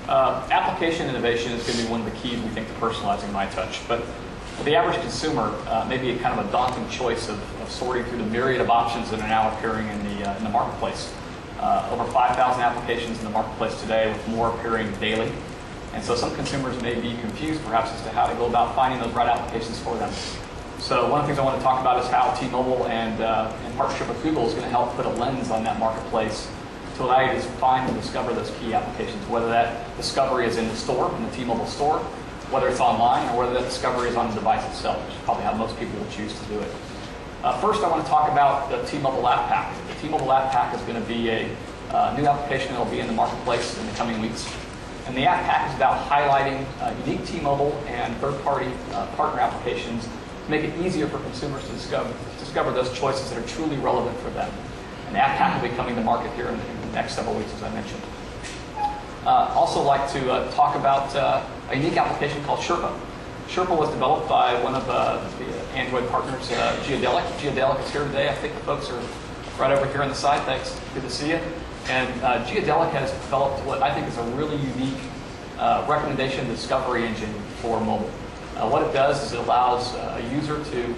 Application innovation is going to be one of the keys, we think, to personalizing MyTouch. But for the average consumer, maybe a kind of a daunting choice of sorting through the myriad of options that are now appearing in the marketplace. Over 5,000 applications in the marketplace today, with more appearing daily. And so some consumers may be confused, perhaps, as to how to go about finding those right applications for them. So one of the things I want to talk about is how T-Mobile and in partnership with Google is going to help put a lens on that marketplace to allow you to find and discover those key applications, whether that discovery is in the store, in the T-Mobile store, whether it's online, or whether that discovery is on the device itself, which is probably how most people will choose to do it. First, I want to talk about the T-Mobile App Pack. The T-Mobile App Pack is going to be a new application that will be in the marketplace in the coming weeks. And the App Pack is about highlighting unique T-Mobile and third-party partner applications to make it easier for consumers to discover those choices that are truly relevant for them. And the App Pack will be coming to market here in the next several weeks, as I mentioned. Also like to talk about a unique application called Sherpa. Sherpa was developed by one of the Android partners, Geodelic. Geodelic is here today. I think the folks are right over here on the side. Thanks. Good to see you. And Geodelic has developed what I think is a really unique recommendation discovery engine for mobile. What it does is it allows a user to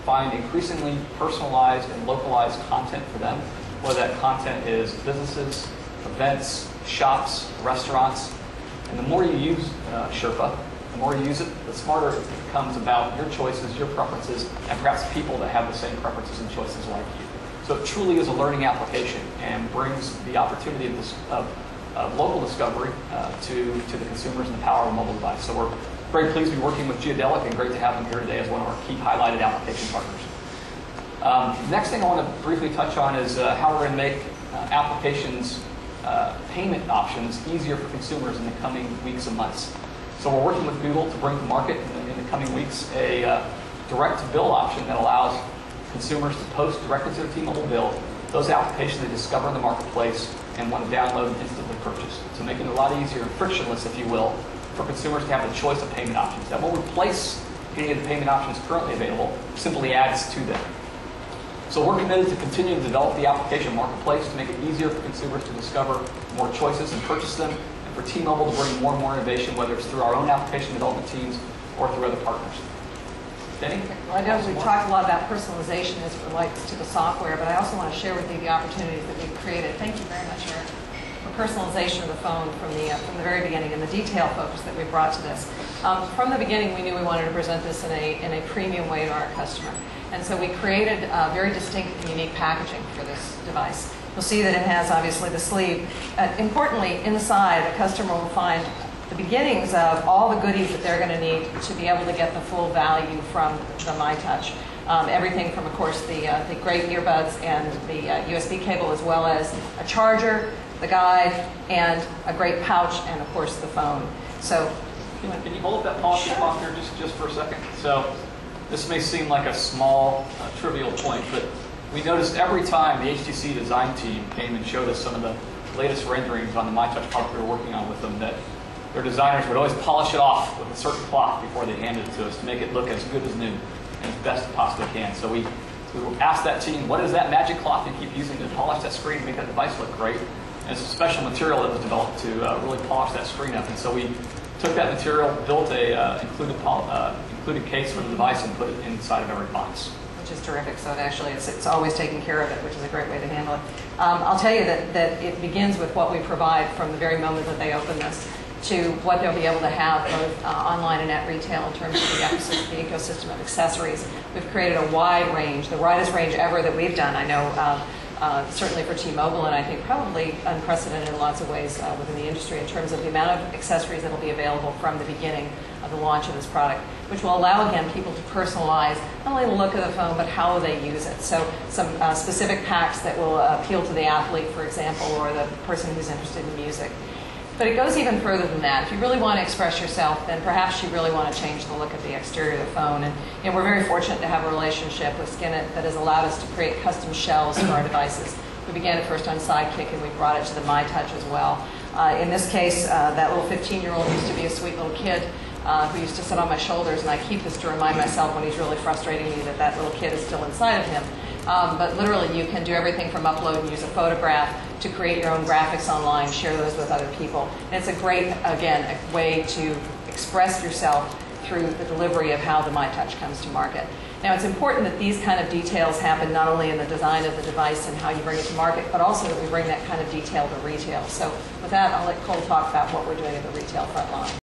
find increasingly personalized and localized content for them, whether that content is businesses, events, shops, restaurants. And the more you use Sherpa, the more you use it, the smarter it becomes about your choices, your preferences, and perhaps people that have the same preferences and choices like you. So it truly is a learning application and brings the opportunity of local discovery to the consumers and the power of a mobile device. So we're very pleased to be working with Geodelic, and great to have them here today as one of our key highlighted application partners. Next thing I want to briefly touch on is how we're going to make applications payment options easier for consumers in the coming weeks and months. So we're working with Google to bring to market in the coming weeks a direct-to-bill option that allows consumers to post directly to the T-Mobile bill those applications they discover in the marketplace and want to download and instantly purchase. So making it a lot easier and frictionless, if you will, for consumers to have the choice of payment options. That won't replace any of the payment options currently available, simply adds to them. So we're committed to continue to develop the application marketplace to make it easier for consumers to discover more choices and purchase them, and for T-Mobile to bring more and more innovation, whether it's through our own application development teams or through other partners. Denny? Well, I know we've talked a lot about personalization as it relates to the software, but I also want to share with you the opportunities that we've created. Thank you very much, Eric, for personalization of the phone from the very beginning and the detail focus that we brought to this. From the beginning, we knew we wanted to present this in a premium way to our customer. And so we created very distinct and unique packaging for this device. You'll see that it has, obviously, the sleeve. Importantly, inside, the customer will find the beginnings of all the goodies that they're going to need to be able to get the full value from the MyTouch. Everything from, of course, the great earbuds and the USB cable, as well as a charger, the guide, and a great pouch, and, of course, the phone. So, can you hold up that polish off here just for a second? So, this may seem like a small, trivial point, but we noticed every time the HTC design team came and showed us some of the latest renderings on the MyTouch product we were working on with them, that their designers would always polish it off with a certain cloth before they handed it to us to make it look as good as new and as best it possibly can. So we asked that team, what is that magic cloth you keep using to polish that screen and make that device look great? And it's a special material that was developed to really polish that screen up. And so we took that material, built a included case for the device, and put it inside of every box. Which is terrific. So it's always taking care of it, which is a great way to handle it. I'll tell you that it begins with what we provide from the very moment that they open this to what they'll be able to have both online and at retail in terms of the ecosystem of accessories. We've created a wide range, the widest range ever that we've done. I know certainly for T-Mobile, and I think probably unprecedented in lots of ways within the industry in terms of the amount of accessories that will be available from the beginning of the launch of this product, which will allow, again, people to personalize not only the look of the phone, but how they use it. So some specific packs that will appeal to the athlete, for example, or the person who's interested in music. But it goes even further than that. If you really want to express yourself, then perhaps you really want to change the look of the exterior of the phone. And we're very fortunate to have a relationship with Skinnit that has allowed us to create custom shells for our devices. We began it first on Sidekick, and we brought it to the MyTouch as well. In this case, that little 15-year-old used to be a sweet little kid who used to sit on my shoulders, and I keep this to remind myself when he's really frustrating me that that little kid is still inside of him. but literally you can do everything from upload and use a photograph to create your own graphics online, share those with other people. And it's a great, again, a way to express yourself through the delivery of how the MyTouch comes to market. Now, it's important that these kind of details happen not only in the design of the device and how you bring it to market, but also that we bring that kind of detail to retail. So with that, I'll let Cole talk about what we're doing at the retail front line.